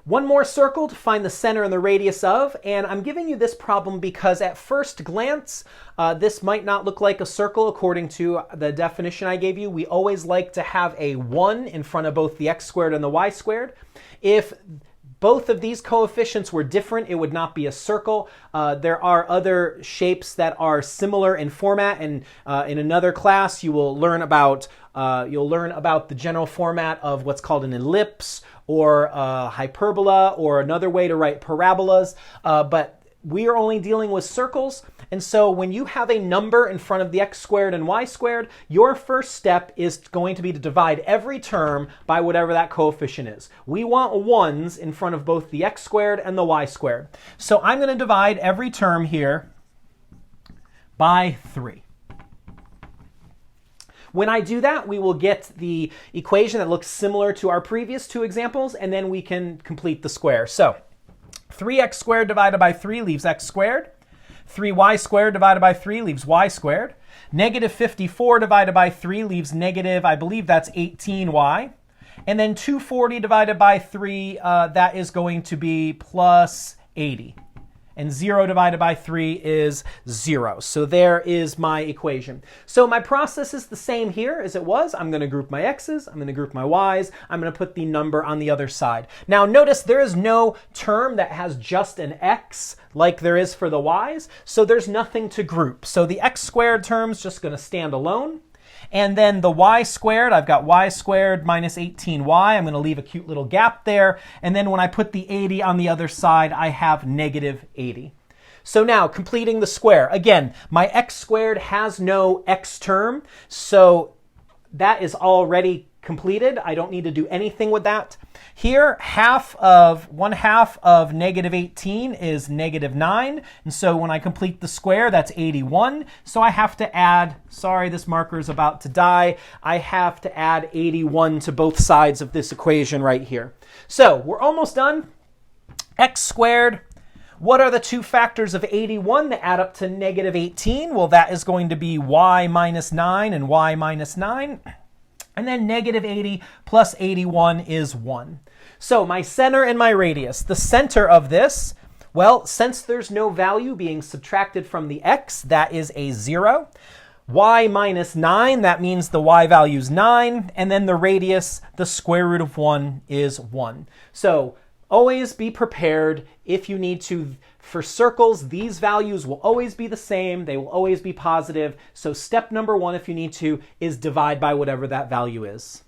One more circle to find the center and the radius of, and I'm giving you this problem because at first glance, this might not look like a circle according to the definition I gave you. We always like to have a 1 in front of both the x squared and the y squared. If both of these coefficients were different, it would not be a circle. There are other shapes that are similar in format, and in another class you will learn about the general format of what's called an ellipse or hyperbola or another way to write parabolas, but we are only dealing with circles. And so when you have a number in front of the x squared and y squared, your first step is going to be to divide every term by whatever that coefficient is. We want 1s in front of both the x squared and the y squared. So I'm going to divide every term here by 3. When I do that, we will get the equation that looks similar to our previous two examples, and then we can complete the square. So 3x squared divided by 3 leaves x squared. 3y squared divided by 3 leaves y squared. Negative 54 divided by 3 leaves negative, I believe that's 18y. And then 240 divided by 3, that is going to be plus 80. And 0 divided by 3 is 0. So there is my equation. So my process is the same here as it was. I'm going to group my x's, I'm going to group my y's, I'm going to put the number on the other side. Now notice there is no term that has just an x like there is for the y's, so there's nothing to group. So the x squared term's just going to stand alone. And then the y squared, I've got y squared minus 18y. I'm going to leave a cute little gap there. And then when I put the 80 on the other side, I have negative 80. So now, completing the square. Again, my x squared has no x term, so that is already completed. I don't need to do anything with that. Here, 1/2 of negative 18 is negative 9. And so when I complete the square, that's 81. So I have to add, sorry, this marker is about to die. I have to add 81 to both sides of this equation right here. So we're almost done. X squared. What are the two factors of 81 that add up to negative 18? Well, that is going to be y minus 9 and y minus 9. And then negative 80 plus 81 is 1. So my center and my radius. The center of this, well, since there's no value being subtracted from the x, that is a 0. Y minus 9, that means the y value is 9. And then the radius, the square root of 1 is 1. So always be prepared if you need to. For circles, these values will always be the same. They will always be positive. So step number 1, if you need to, is divide by whatever that value is.